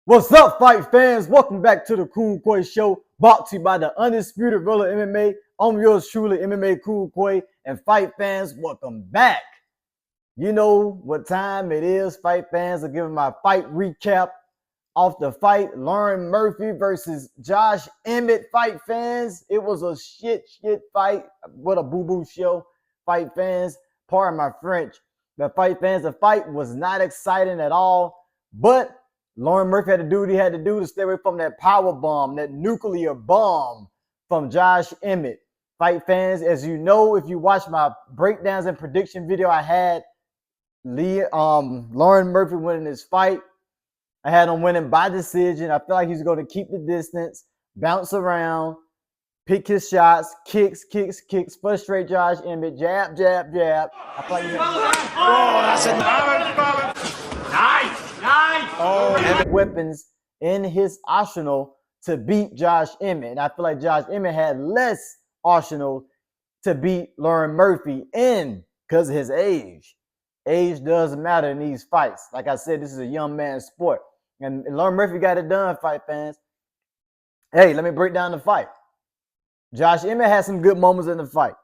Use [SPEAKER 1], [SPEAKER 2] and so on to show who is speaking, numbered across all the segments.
[SPEAKER 1] What's up, fight fans? Welcome back to the Cool Koi Show, brought to you by the Undisputed Ruler MMA. I'm yours truly, MMA Cool Koi, and fight fans, welcome back. You know what time it is. Fight fans are giving my fight recap off the fight, Lerone Murphy versus Josh Emmett. Fight fans, it was a shit fight. What a boo-boo show. Fight fans, pardon my French. But fight fans, the fight was not exciting at all, but Lerone Murphy had to do what he had to do to stay away from that power bomb, that nuclear bomb from Josh Emmett. Fight fans, as you know, if you watch my breakdowns and prediction video, I had Lerone Murphy winning this fight. I had him winning by decision. I feel like he's going to keep the distance, bounce around, pick his shots, kicks, frustrate Josh Emmett, jab. I feel like
[SPEAKER 2] that's a nice.
[SPEAKER 1] Oh, weapons in his arsenal to beat Josh Emmett. And I feel like Josh Emmett had less arsenal to beat Lerone Murphy in because of his age. Age doesn't matter in these fights. Like I said, this is a young man's sport. And Lerone Murphy got it done, fight fans. Hey, let me break down the fight. Josh Emmett had some good moments in the fight.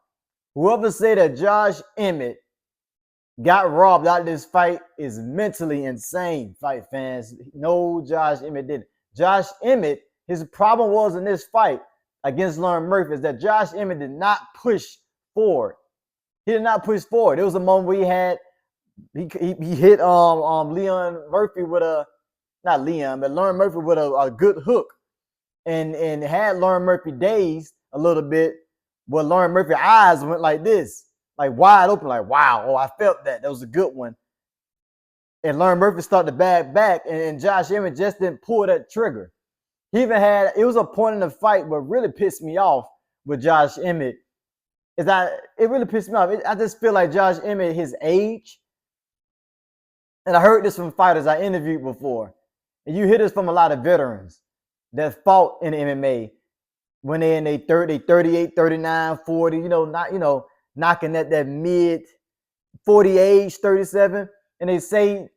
[SPEAKER 1] Whoever said that Josh Emmett got robbed out of this fight is mentally insane, fight fans. No, Josh Emmett didn't. Josh Emmett, his problem was in this fight against Lerone Murphy is that Josh Emmett did not push forward. He did not push forward. There was a moment where he hit Lerone Murphy with a good hook and had Lerone Murphy dazed a little bit, but Lerone Murphy's eyes went like this, like wide open, like wow, oh, I felt that. That was a good one. And Lerone Murphy started to back, and Josh Emmett just didn't pull that trigger. He even had, it was a point in the fight what really pissed me off with Josh Emmett is that it really pissed me off. I just feel like Josh Emmett, his age, and I heard this from fighters I interviewed before, and you hear this from a lot of veterans that fought in MMA when they're in their 38, 39, 40, knocking at that mid 40 age, 37, and they say,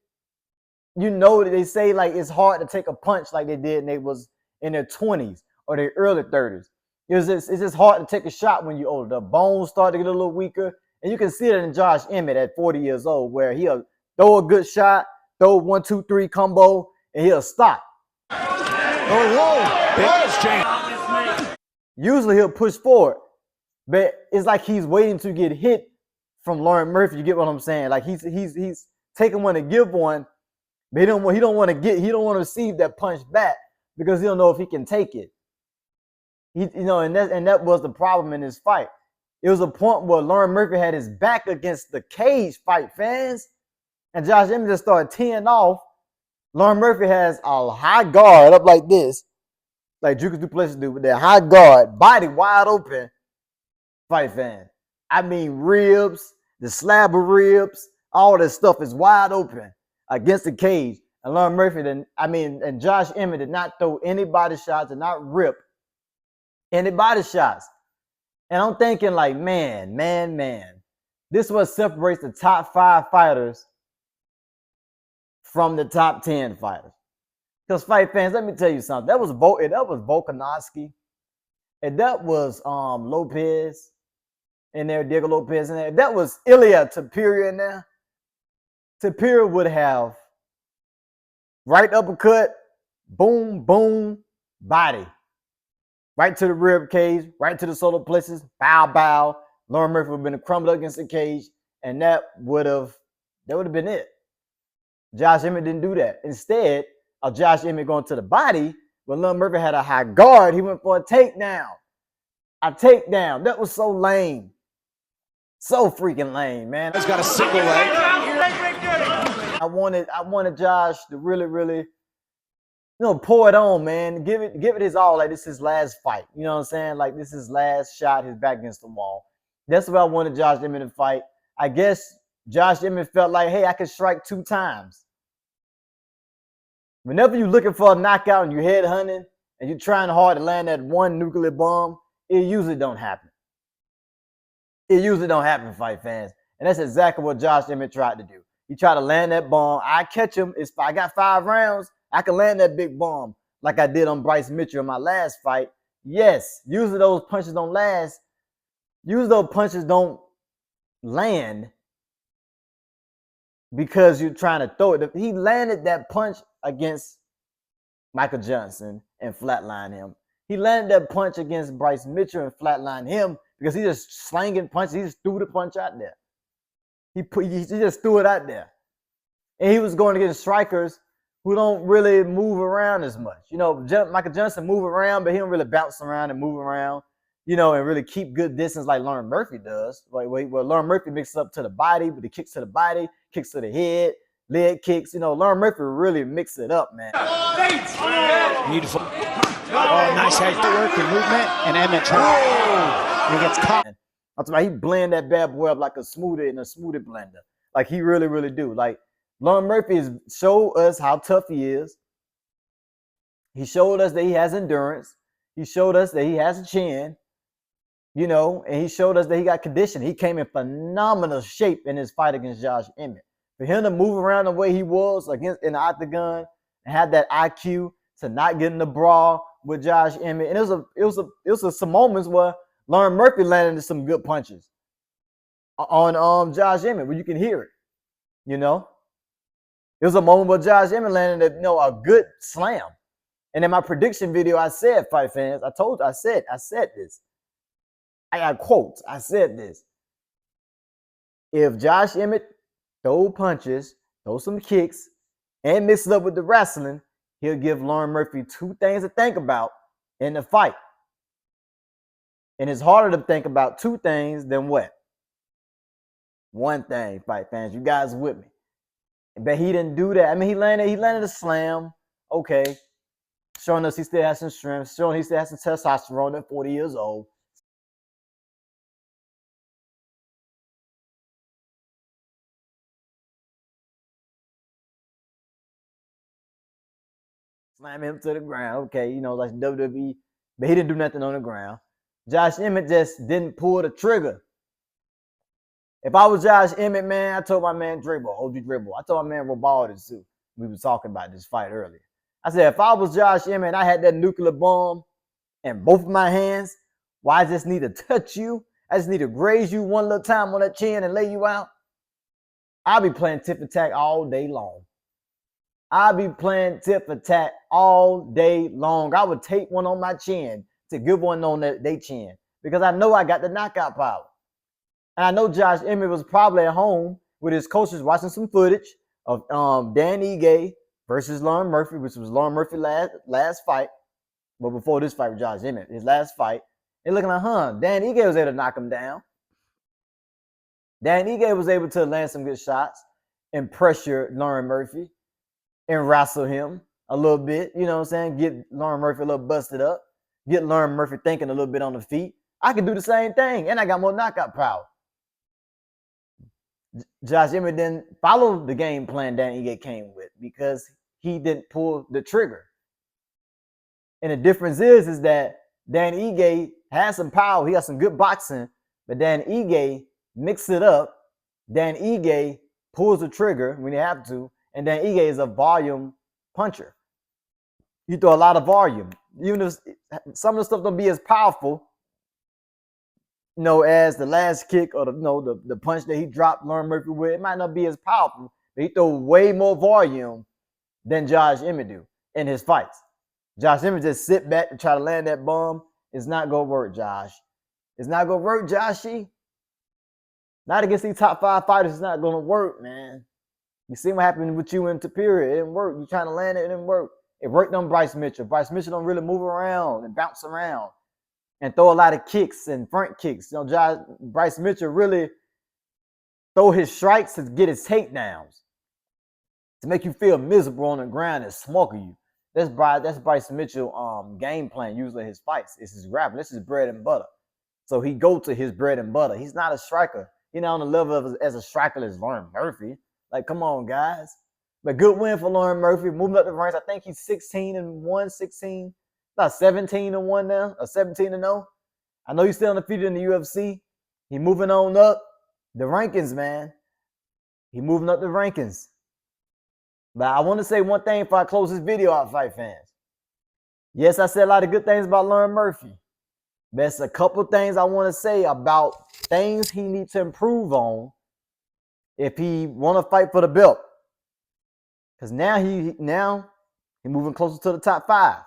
[SPEAKER 1] they say like it's hard to take a punch like they did when they was in their 20s or their early 30s. It's just hard to take a shot when you're older. The bones start to get a little weaker, and you can see it in Josh Emmett at 40 years old, where he'll throw a good shot, throw 1, 2, 3 combo, and he'll stop. Usually he'll push forward, but it's like he's waiting to get hit from Lerone Murphy. You get what I'm saying? Like he's taking one to give one, but he don't want to receive that punch back because he don't know if he can take it. And that was the problem in this fight. It was a point where Lerone Murphy had his back against the cage, fight fans, and Josh Emmett just started teeing off. Lerone Murphy has a high guard up like this, like Dricus Du Plessis do, with that high guard, body wide open, fight fan. I mean ribs, the slab of ribs, all this stuff is wide open against the cage. And Lerone Murphy, and Josh Emmett did not throw any body shots, did not rip any body shots. And I'm thinking like, man, this is what separates the top 5 fighters from the top 10 fighters. Because fight fans, let me tell you something. That was Volkanovski, and that was Lopez in there, Diego Lopez in there. That was Ilya Topuria in there. Topuria would have right uppercut, boom, body. Right to the rib cage, right to the solar plexus, bow. Lerone Murphy would have been crumbled against the cage, and that would have been it. Josh Emmett didn't do that. Instead of Josh Emmett going to the body, when Lerone Murphy had a high guard, he went for a takedown. That was so lame. So freaking lame, man.
[SPEAKER 2] He's got a single leg.
[SPEAKER 1] I wanted Josh to really, pour it on, man. Give it his all. Like this is his last fight. You know what I'm saying? Like this is his last shot, his back against the wall. That's what I wanted Josh Emmett to fight. I guess Josh Emmett felt like, hey, I could strike 2 times. Whenever you're looking for a knockout and you're head hunting and you're trying hard to land that one nuclear bomb, it usually don't happen. Fight fans. And that's exactly what Josh Emmett tried to do. He tried to land that bomb. I catch him. I got 5 rounds. I can land that big bomb like I did on Bryce Mitchell in my last fight. Yes, usually those punches don't last. Usually those punches don't land because you're trying to throw it. He landed that punch against Michael Johnson and flatlined him. He landed that punch against Bryce Mitchell and flatlined him because he just slanging punches. He just threw the punch out there. He just threw it out there. And he was going against strikers who don't really move around as much. You know, Michael Johnson move around, but he don't really bounce around and move around, you know, and really keep good distance like Lerone Murphy does. Well, Lerone Murphy mixes up to the body, with the kicks to the body, kicks to the head, leg kicks. You know, Lerone Murphy really mix it up, man.
[SPEAKER 2] Beautiful. Oh, nice head work and movement. And Emmett he gets caught.
[SPEAKER 1] I'm talking about he blend that bad boy up like a smoothie in a smoothie blender. Like he really, really do. Like Lerone Murphy has showed us how tough he is. He showed us that he has endurance. He showed us that he has a chin, you know, and he showed us that he got condition. He came in phenomenal shape in his fight against Josh Emmett. For him to move around the way he was against in the octagon and have that IQ to not get in the brawl with Josh Emmett, and it was some moments where Lerone Murphy landed some good punches on Josh Emmett where you can hear it, you know. It was a moment where Josh Emmett landed a good slam. And in my prediction video, I said, fight fans, I said this. I got quotes. I said this. If Josh Emmett throw punches, throw some kicks, and mix it up with the wrestling, he'll give Lerone Murphy two things to think about in the fight. And it's harder to think about two things than what? One thing, fight fans. You guys with me? But he didn't do that. I mean, he landed a slam. Okay. Showing us he still has some strength. Showing he still has some testosterone at 40 years old. Slam him to the ground. Okay, you know, like WWE. But he didn't do nothing on the ground. Josh Emmett just didn't pull the trigger. If I was Josh Emmett, man, I told my man Dribble, OG Dribble. I told my man Robaldi too. We were talking about this fight earlier. I said, if I was Josh Emmett and I had that nuclear bomb in both of my hands, well, I just need to touch you. I just need to graze you one little time on that chin and lay you out. I'll be playing tip for tat all day long. I'll be playing tip for tat all day long. I would take one on my chin to give one on their chin because I know I got the knockout power. And I know Josh Emmett was probably at home with his coaches watching some footage of Dan Ige versus Lerone Murphy, which was Lerone Murphy's last fight. But before this fight with Josh Emmett, his last fight, they're looking like, Dan Ige was able to knock him down. Dan Ige was able to land some good shots and pressure Lerone Murphy and wrestle him a little bit, you know what I'm saying? Get Lerone Murphy a little busted up. Get Lerone Murphy thinking a little bit on the feet. I can do the same thing, and I got more knockout power. Josh Emmett didn't follow the game plan Dan Ige came with because he didn't pull the trigger. And the difference is that Dan Ige has some power. He got some good boxing, but Dan Ige mixes it up. Dan Ige pulls the trigger when you have to, and Dan Ige is a volume puncher. You throw a lot of volume. Even if some of the stuff don't be as powerful, as the last kick or the punch that he dropped Lerone Murphy with, it might not be as powerful, but he throw way more volume than Josh Emmett do in his fights. Josh Emmett just sit back and try to land that bomb. It's not gonna work, Josh. It's not gonna work, Joshy. Not against these top 5 fighters. It's not gonna work, man. You see what happened with you in Superior? It didn't work. You trying to land it, it didn't work. It worked on Bryce Mitchell. Bryce Mitchell don't really move around and bounce around and throw a lot of kicks and front kicks. Bryce Mitchell really throw his strikes to get his takedowns, to make you feel miserable on the ground and smother you. That's Bryce Mitchell game plan usually his fights. It's his grappling. This is bread and butter. So he go to his bread and butter. He's not a striker. He's not on the level as a striker as Lerone Murphy. Like, come on, guys. But good win for Lerone Murphy. Moving up the ranks. I think he's 16-1, about 17-1 now, or 17-0. I know he's still undefeated in the UFC. He moving on up the rankings, man. He moving up the rankings. But I want to say one thing before I close this video out, fight fans. Yes, I said a lot of good things about Lerone Murphy. There's a couple things I want to say about things he needs to improve on if he want to fight for the belt. Because now he moving closer to the top 5.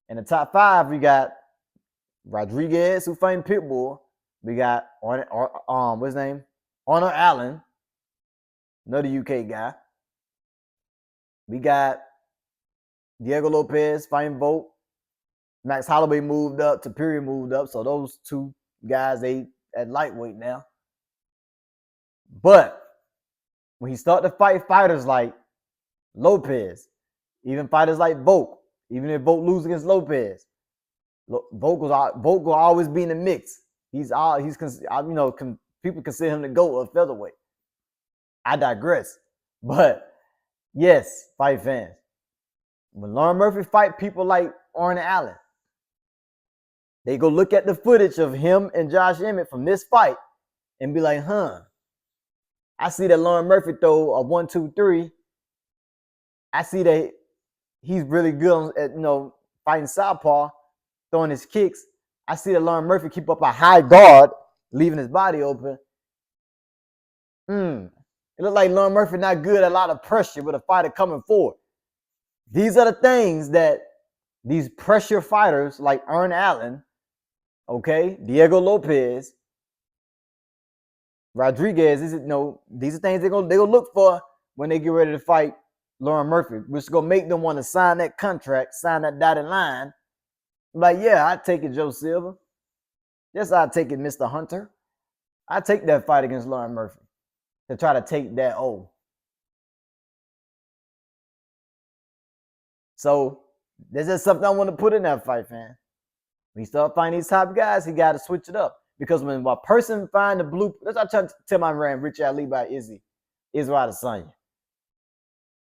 [SPEAKER 1] In the top 5, we got Rodriguez, who fighting Pitbull. We got what's his name? Honor Allen, another UK guy. We got Diego Lopez fighting Volk. Max Holloway moved up. Tapiri moved up. So those 2 guys, they at lightweight now. But when he start to fight fighters like Lopez, even fighters like Volk, even if Volk lose against Lopez, Volk will always be in the mix. People consider him the GOAT of featherweight. I digress. But yes, fight fans. When Lerone Murphy fight people like Honor Allen, they go look at the footage of him and Josh Emmett from this fight and be like, I see that Lerone Murphy throw a 1, 2, 3. I see that he's really good at fighting southpaw, throwing his kicks. I see that Lerone Murphy keep up a high guard, leaving his body open. It looked like Lerone Murphy not good at a lot of pressure with a fighter coming forward. These are the things that these pressure fighters like Honor Allen, Diego Lopez, Rodriguez, these are things they're gonna look for when they get ready to fight Lerone Murphy, which is gonna make them want to sign that contract, sign that dotted line. Like, yeah, I take it, Joe Silva. Yes, I take it, Mr. Hunter. I take that fight against Lerone Murphy to try to take that O. So there's just something I want to put in that fight, fan. When you start finding these top guys, he got to switch it up. Because when a person find the blue, that's what I try to tell my man, Rich Ali by Izzy, Israel Adesanya.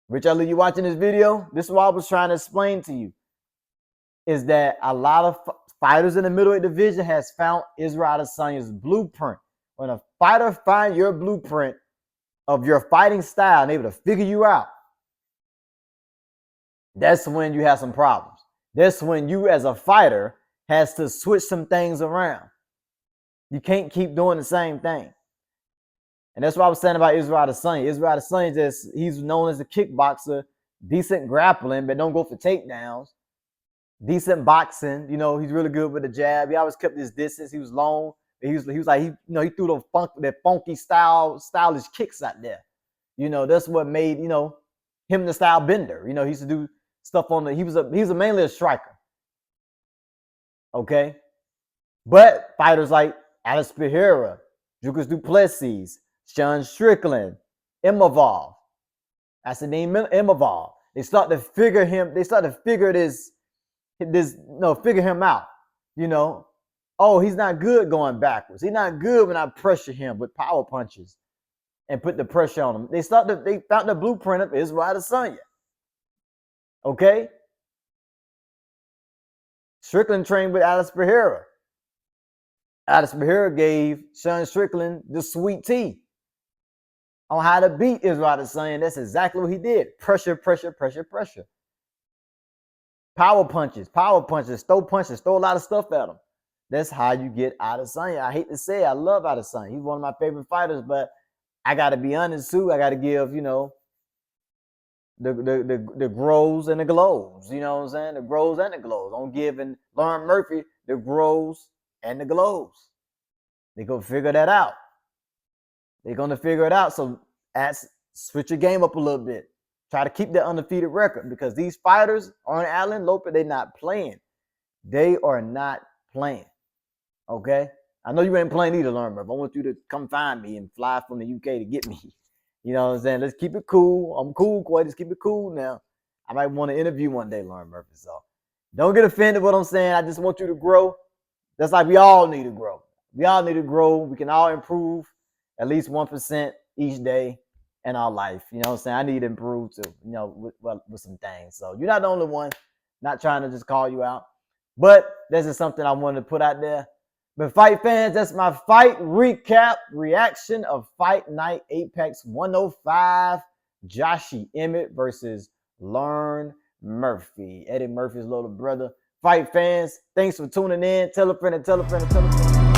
[SPEAKER 1] Rich Ali, you watching this video? This is what I was trying to explain to you. Is that a lot of fighters in the middleweight division has found Israel Adesanya's blueprint. When a fighter finds your blueprint of your fighting style and able to figure you out, that's when you have some problems. That's when you as a fighter has to switch some things around. You can't keep doing the same thing. And that's what I was saying about Israel Adesanya. Israel Adesanya he's known as a kickboxer, decent grappling, but don't go for takedowns. Decent boxing, he's really good with the jab. He always kept his distance. He was long. He threw the funky stylish kicks out there. That's what made him the style bender. He used to do stuff he was mainly a striker. Okay, but fighters like Alex Pereira, Dricus Du Plessis, Sean Strickland, Imavov. That's the name, Imavov. They start to figure him. They start to figure figure him out. Oh, he's not good going backwards. He's not good when I pressure him with power punches and put the pressure on him. They found the blueprint of Israel Adesanya. Okay? Strickland trained with Alex Pereira. Alex Pereira gave Sean Strickland the sweet tea on how to beat Israel Adesanya. That's exactly what he did. Pressure, pressure, pressure, pressure. Power punches, throw a lot of stuff at him. That's how you get Adesanya. I hate to say it, I love Adesanya. He's one of my favorite fighters, but I got to be honest too. I got to give, the grows and the glows. You know what I'm saying? The grows and the glows. I'm giving Lerone Murphy the grows and the glows. They're going to figure that out. They're going to figure it out. So switch your game up a little bit. Try to keep that undefeated record because these fighters, Honor Allen, Lopez, they're not playing. They are not playing. Okay? I know you ain't playing either, Lerone Murphy. I want you to come find me and fly from the UK to get me. You know what I'm saying? Let's keep it cool. I'm cool, Quay. Let's keep it cool now. I might want to interview one day, Lerone Murphy. So don't get offended what I'm saying. I just want you to grow. That's like we all need to grow. We all need to grow. We can all improve at least 1% each day in our life. You know what I'm saying? I need to improve too, with some things. So you're not the only one. Not trying to just call you out. But this is something I wanted to put out there. But fight fans, that's my fight recap reaction of Fight Night Apex 105. Joshy Emmett versus Lerone Murphy. Eddie Murphy's little brother. Fight fans, thanks for tuning in. Tell a friend and tell a friend and tell a friend.